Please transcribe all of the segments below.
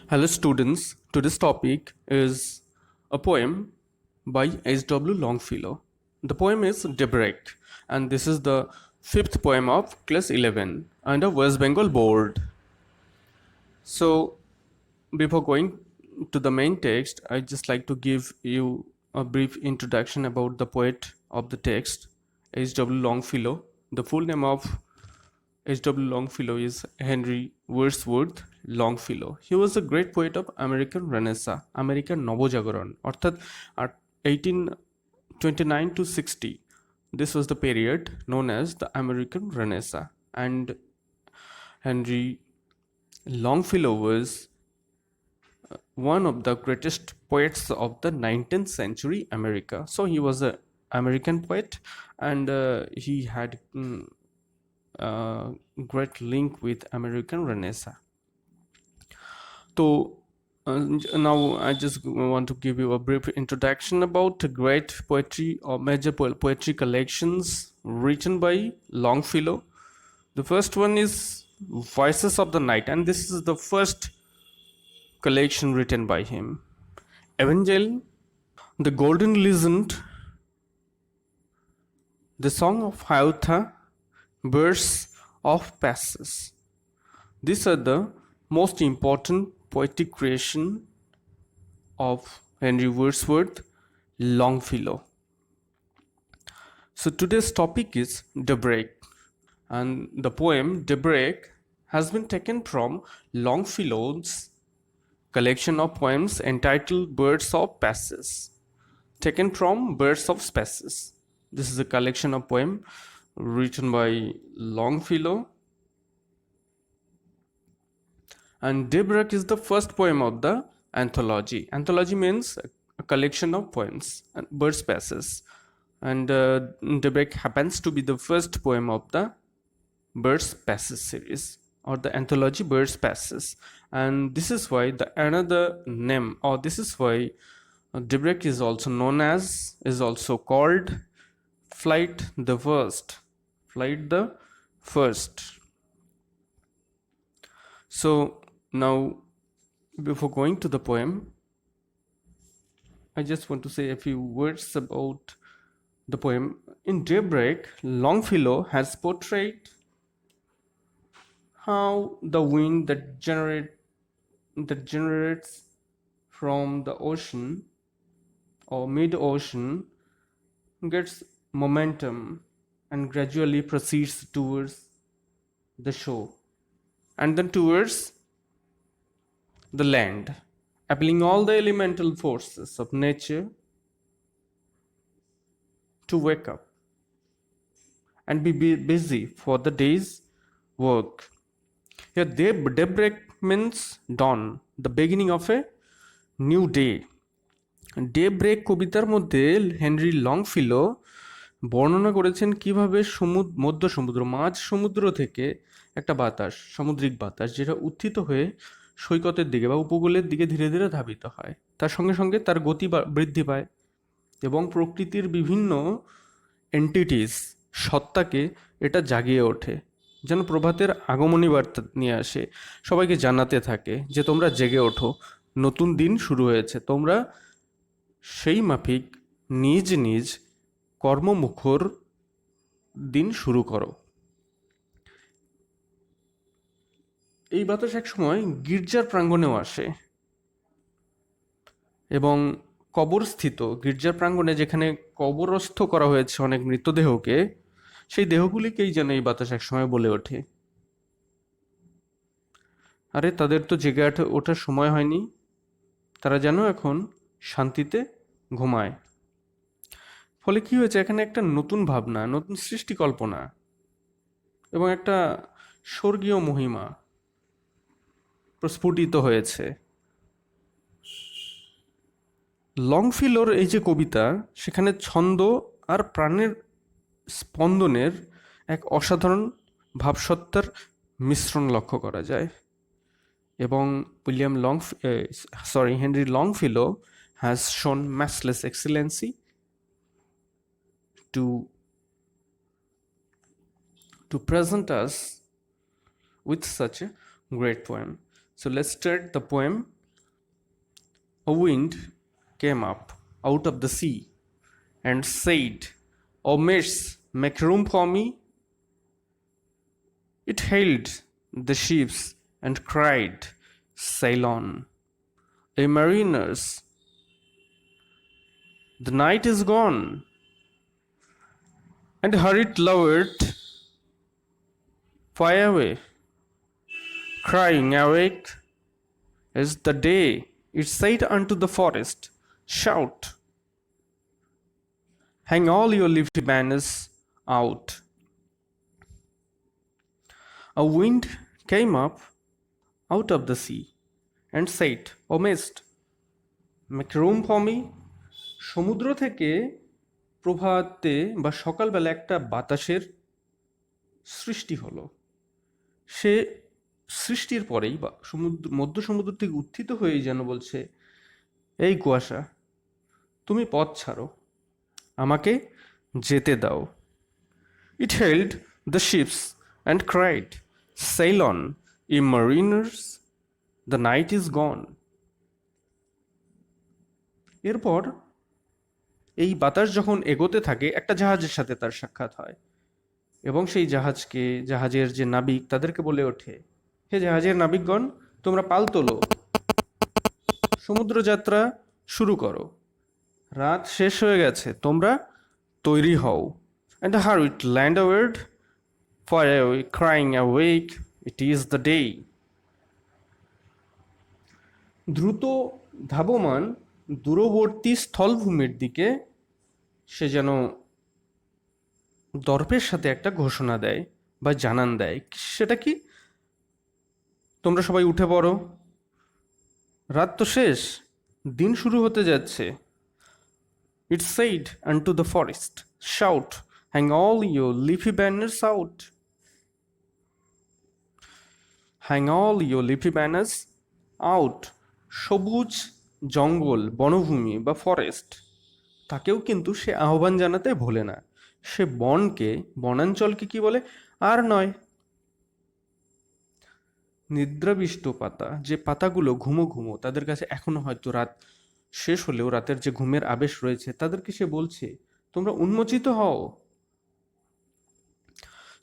Hello, students. Today's topic is a poem by H.W. Longfellow. The poem is Daybreak, and this is the fifth poem of class 11 under West Bengal Board. So, before going to the main text, I'd just like to give you a brief introduction about the poet of the text, H.W. Longfellow. The full name of H.W. Longfellow is Henry Wordsworth Longfellow. He was a great poet of American Renaissance, American নবজাগরণ অর্থাৎ 1829 to 60. This was the period known as the American Renaissance, and Henry Longfellow was one of the greatest poets of the 19th century America. So he was an American poet, and he had great link with American Renaissance. So now I just want to give you a brief introduction about great poetry or major poetry collections written by Longfellow. The first one is Voices of the Night, and this is the first collection written by him. Evangel, The Golden Legend, The Song of Hiawatha, Birds of Passage. These are the most important poetic creation of Henry Wordsworth Longfellow. So today's topic is Daybreak, and the poem Daybreak has been taken from Longfellow's collection of poems entitled Birds of Passage, taken from Birds of Passage. This is a collection of poems written by Longfellow, and Daybreak is the first poem of the anthology. Anthology means a collection of poems, and Birds Passage, and Daybreak happens to be the first poem of the Birds Passage series or the anthology Birds Passage, and this is why the another name, or this is why Daybreak is also known as, is also called Flight the First. Flight the First. So now, before going to the poem, I just want to say a few words about the poem. In Daybreak, Longfellow has portrayed how the wind that generates from the ocean or mid-ocean gets momentum and gradually proceeds towards the shore and then towards the land, appealing all the elemental forces of nature to wake up and be busy for the day's work. Here, daybreak means dawn, the beginning of a new day. Daybreak কবিতার মধ্যে Henry লংফিলো বর্ণনা করেছেন কিভাবে মধ্য সমুদ্র, মাঝ সমুদ্র থেকে একটা বাতাস, সামুদ্রিক বাতাস, যেটা উত্থিত হয়ে সৈকতের দিকে বা উপকূলের দিকে ধীরে ধীরে ধাবিত হয়, তার সঙ্গে সঙ্গে তার গতি বৃদ্ধি পায় এবং প্রকৃতির বিভিন্ন এন্টিটিস, সত্তাকে এটা জাগিয়ে ওঠে, যেন প্রভাতের আগমনী বার্তা নিয়ে আসে, সবাইকে জানাতে থাকে যে তোমরা জেগে ওঠো, নতুন দিন শুরু হয়েছে, তোমরা সেই মাফিক নিজ নিজ কর্মমুখর দিন শুরু করো। এই বাতাস একসময় গির্জার প্রাঙ্গণেও আসে এবং কবরস্থিত গির্জার প্রাঙ্গণে, যেখানে কবরস্থ করা হয়েছে অনেক মৃতদেহকে, সেই দেহগুলিকেই যেন এই বাতাস একসময় বলে ওঠে, আরে তাদের তো জেগে ওঠার সময় হয়নি, তারা যেন এখন শান্তিতে ঘুমায়। ফলে কি হয়েছে, এখানে একটা নতুন ভাবনা, নতুন সৃষ্টি কল্পনা এবং একটা স্বর্গীয় মহিমা প্রস্ফুটিত হয়েছে। লংফিলোর এই যে কবিতা, সেখানে ছন্দ আর প্রাণের স্পন্দনের এক অসাধারণ ভাবসত্তার মিশ্রণ লক্ষ্য করা যায় এবং Henry লংফিলো has shown matchless excellency to present us with such a great poem. So let's start the poem A wind came up out of the sea and said, O mates, make room for me. It hailed the ships and cried, Sail on, ye mariners, the night is gone. And hurried lowered far away, crying, Awake is the day. It said unto the forest, Shout, hang all your leafy banners out. A wind came up out of the sea and said, O mist, make room for me. সমুদ্র থেকে প্রভাতে বা সকালবেলা একটা বাতাসের সৃষ্টি হলো। সে সৃষ্টির পরেই বা মধ্য সমুদ্র থেকে উত্থিত হয়েই যেন বলছে, এই কুয়াশা, তুমি পথ ছাড়ো, আমাকে যেতে দাও। It hailed the ships and cried, Sail on, ye mariners, the night is gone. এরপর এই বাতাস যখন এগোতে থাকে একটা জাহাজের সাথে তার সাক্ষাৎ হয় এবং সেই জাহাজের যে নাবিক তাদেরকে বলে ওঠে, হে জাহাজের নাবিকগণ, তোমরা পাল তোলো, সমুদ্র যাত্রা শুরু করো, রাত শেষ হয়ে গেছে, তোমরা তৈরি হও। And hurried landward, far away, crying, Awake, it is the day. দ্রুত ধাবমান দূরবর্তী স্থলভূমির দিকে সে যেন দর্পের সাথে একটা ঘোষণা দেয় বা জানান দেয়। সেটা কি? তোমরা সবাই উঠে পড়ো, রাত তো শেষ, দিন শুরু হতে যাচ্ছে। It said unto the forest, Shout, hang all your leafy banners out. Hang all your leafy banners out. সবুজ জঙ্গল, বনভূমি বা ফরেস্ট, তাকেও কিন্তু সে আহ্বান জানাতে ভোলে না। সে বনাঞ্চলকে কি বলে? আর নয়, নিদ্রাবিষ্ট পাতা, যে পাতাগুলো ঘুমো তাদের কাছে এখনো হয়তো রাত শেষ হলেও রাতের যে ঘুমের আবেশ রয়েছে, তাদেরকে সে বলছে, তোমরা উন্মোচিত হও।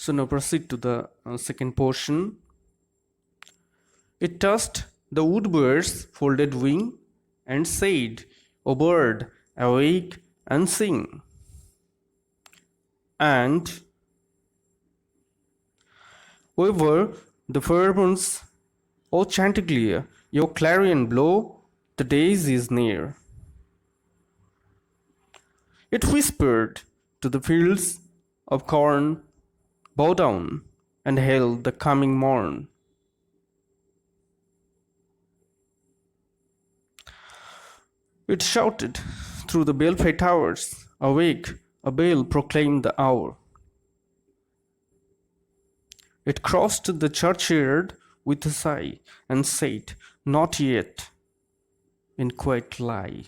So now proceed to the second portion. It tossed the woodbird's folded wing and said, O bird, awake and sing. And over the firmaments, O chanticleer, your clarion blow, the days is near. It whispered to the fields of corn, Bow down and hail the coming morn. It shouted through the belfry towers, Awake, a bell proclaimed the hour. It crossed the churchyard with a sigh and said, Not yet, in quiet lie.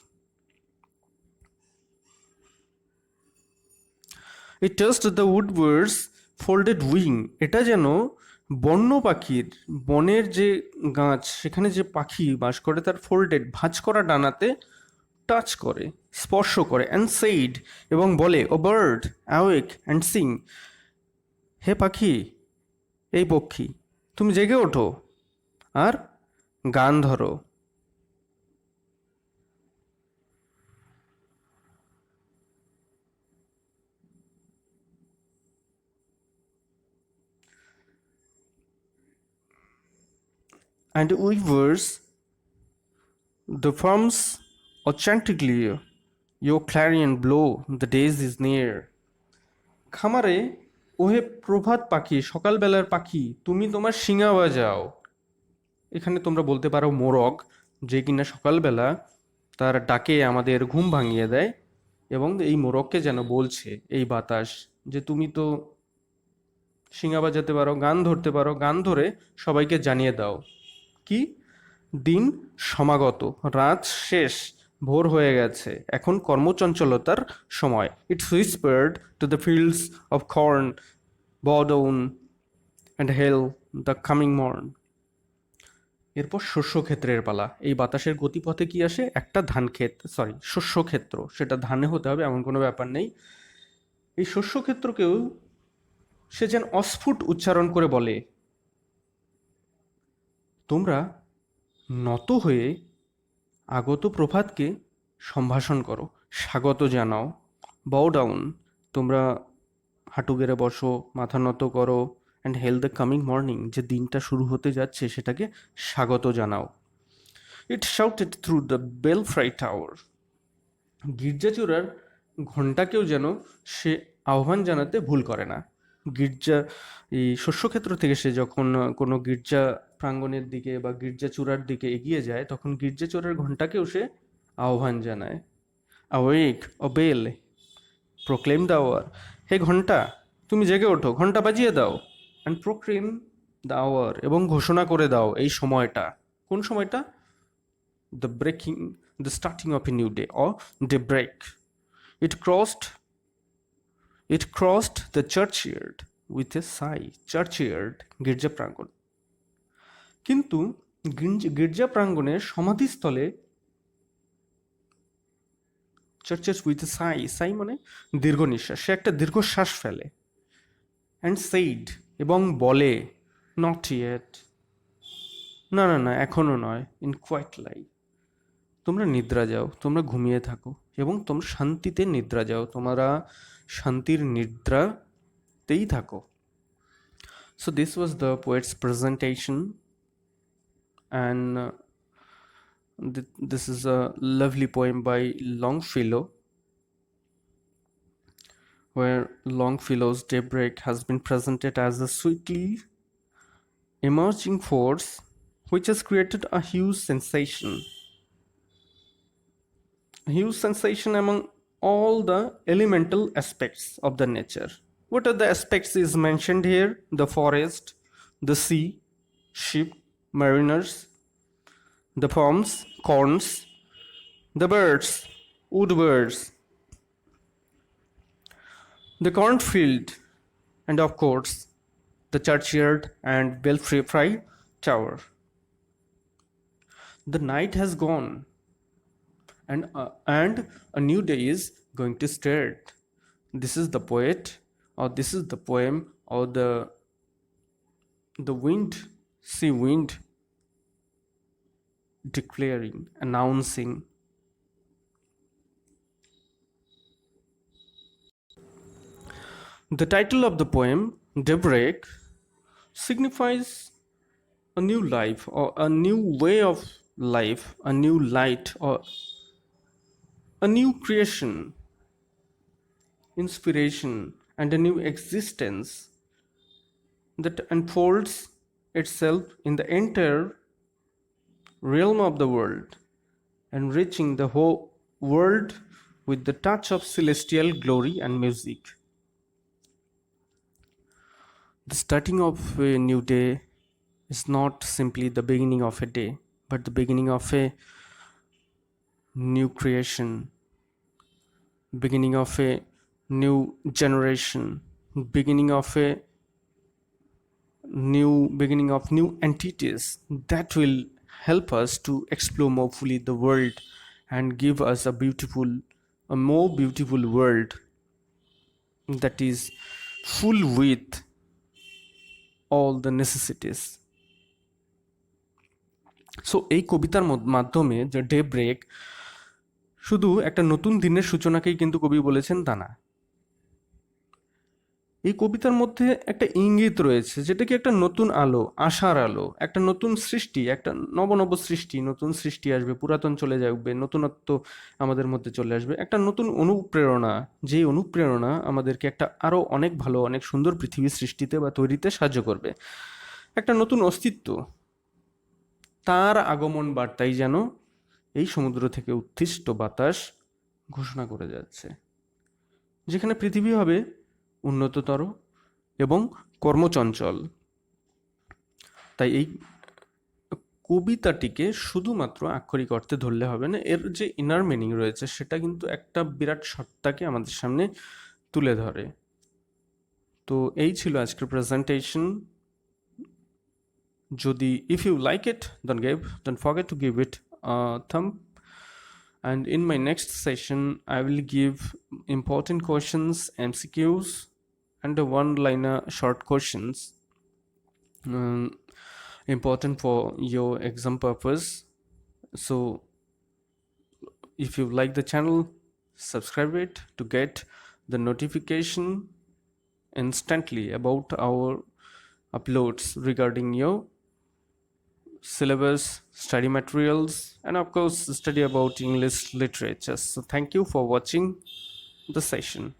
It touched the woodbird's folded wing. এটা যেন বন্য পাখির, বনের যে গাছ, সেখানে যে পাখি বাস করে তার ফোল্ডেড ভাঁজ করা ডানাতে টাচ করে, স্পর্শ করে, অ্যান্ড সেইড, এবং বলে, ও বার্ড অ্যাওয়েক অ্যান্ড সিং, হে পাখি, এই পক্ষী, তুমি জেগে ওঠো আর গান ধরো। And weavers, the firms of chanticleer, your clarion blow, the days is near. খামারে, ওহে প্রভাত পাখি, সকালবেলার পাখি, তুমি তোমার শিঙা বাজাও। এখানে তোমরা বলতে পারো মোরগ, যে কিনা সকালবেলা তার ডাকে আমাদের ঘুম ভাঙিয়ে দেয়, এবং এই মোরগকে যেন বলছে এই বাতাস যে তুমি তো শিঙা বাজাতে পারো, গান ধরতে পারো, গান ধরে সবাইকে জানিয়ে দাও কি দিন সমাগত, রাত শেষ, ভোর হয়ে গেছে, এখন কর্মচঞ্চলতার সময়। It's whispered to the fields of corn, bow down and hail the coming morn. এরপর শস্যক্ষেত্রের পালা। এই বাতাসের গতিপথে কি আসে? একটা ধান ক্ষেত, সরি শস্যক্ষেত্র, সেটা ধানে হতে হবে এমন কোনো ব্যাপার নেই। এই শস্যক্ষেত্রকেও সে যেন অস্ফুট উচ্চারণ করে বলে, তোমরা নত হয়ে আগত প্রভাতকে সম্ভাষণ করো, স্বাগত জানাও, বাও ডাউন, তোমরা হাঁটু গেড়ে বসো, মাথা নত করো, and hail the coming morning, যে দিনটা শুরু হতে যাচ্ছে সেটাকে স্বাগত জানাও। It shouted through the belfry tower, গির্জাচূড়ার ঘণ্টাকেও যেন সে আহ্বান জানাতে ভুল করে না। গির্জা এই শস্যক্ষেত্র থেকে সে যখন কোনো গির্জা প্রাঙ্গণের দিকে বা গির্জাচূড়ার দিকে এগিয়ে যায়, তখন গির্জাচূড়ার ঘণ্টাকেও সে আহ্বান জানায়। Awake O bell, proclaim the hour, হে ঘণ্টা তুমি জেগে ওঠো, ঘণ্টা বাজিয়ে দাও। অ্যান্ড প্রোক্লেম দ্য আওয়ার, এবং ঘোষণা করে দাও এই সময়টা। কোন সময়টা? the breaking the starting of a new day, or daybreak. it crossed it crossed the churchyard with a sigh. churchyard গির্জা প্রাঙ্গণ, কিন্তু গির্জা প্রাঙ্গণের সমাধিস্থলে চার্চেস উইথ এ সাই, সাই মানে দীর্ঘ নিঃশ্বাস, সে একটা দীর্ঘশ্বাস ফেলে। অ্যান্ড সেইড, এবং বলে, নট ইয়েট, না না না এখনো নয়, ইন কোয়াইট লাই, তোমরা নিদ্রা যাও, তোমরা ঘুমিয়ে থাকো এবং তোমরা শান্তিতে নিদ্রা যাও, তোমরা শান্তির নিদ্রাতেই থাকো। So this was the poet's presentation, and this is a lovely poem by Longfellow, where Longfellow's daybreak has been presented as a sweetly emerging force which has created a huge sensation among all the elemental aspects of the nature. What are the aspects is mentioned here? The forest, the sea, ship, mariners, the palms, corns, the birds, woodbirds, the cornfield, and of course the churchyard and belfry tower. The night has gone, and a new day is going to start. This is the poet, or this is the poem, or the wind, sea wind, declaring, announcing. The title of the poem, Daybreak, signifies a new life, or a new way of life, a new light, or a new creation, inspiration, and a new existence that unfolds itself in the entire realm of the world, enriching the whole world with the touch of celestial glory and music. The starting of a new day is not simply the beginning of a day, but the beginning of a new creation, beginning of a new generation, beginning of new entities that will help us to explore more fully the world and give us a more beautiful world that is full with all the necessities. So এই কবিতার মাধ্যমে যে day break শুধু একটা নতুন দিনের সূচনাকেই কিন্তু কবি বলেছেন তা না, এই কবিতার মধ্যে একটা ইঙ্গিত রয়েছে, যেটা কি একটা নতুন আলো, আশার আলো, একটা নতুন সৃষ্টি, একটা নব সৃষ্টি, নতুন সৃষ্টি আসবে, পুরাতন চলে যাবে, নতুনত্ব আমাদের মধ্যে চলে আসবে, একটা নতুন অনুপ্রেরণা, যেই অনুপ্রেরণা আমাদেরকে একটা আরও অনেক ভালো, অনেক সুন্দর পৃথিবী সৃষ্টিতে বা তৈরিতে সাহায্য করবে, একটা নতুন অস্তিত্ব, তার আগমন বার্তাই যেন এই সমুদ্র থেকে উত্থিষ্ট বাতাস ঘোষণা করে যাচ্ছে, যেখানে পৃথিবী হবে উন্নততর এবং কর্মচঞ্চল। তাই এই কবিতাটিকে শুধুমাত্র আক্ষরিক অর্থে ধরলে হবে না, এর যে ইনার মিনিং রয়েছে সেটা কিন্তু একটা বিরাট সত্তাকে আমাদের সামনে তুলে ধরে। তো এই ছিল আজকের presentation. if you like it, don't forget to give it a thumb. And in my next session I will give important questions, MCQs, and a one liner short questions, um, important for your exam purpose. So if you like the channel, subscribe it to get the notification instantly about our uploads regarding your syllabus, study materials, and of course study about English literature. So thank you for watching the session.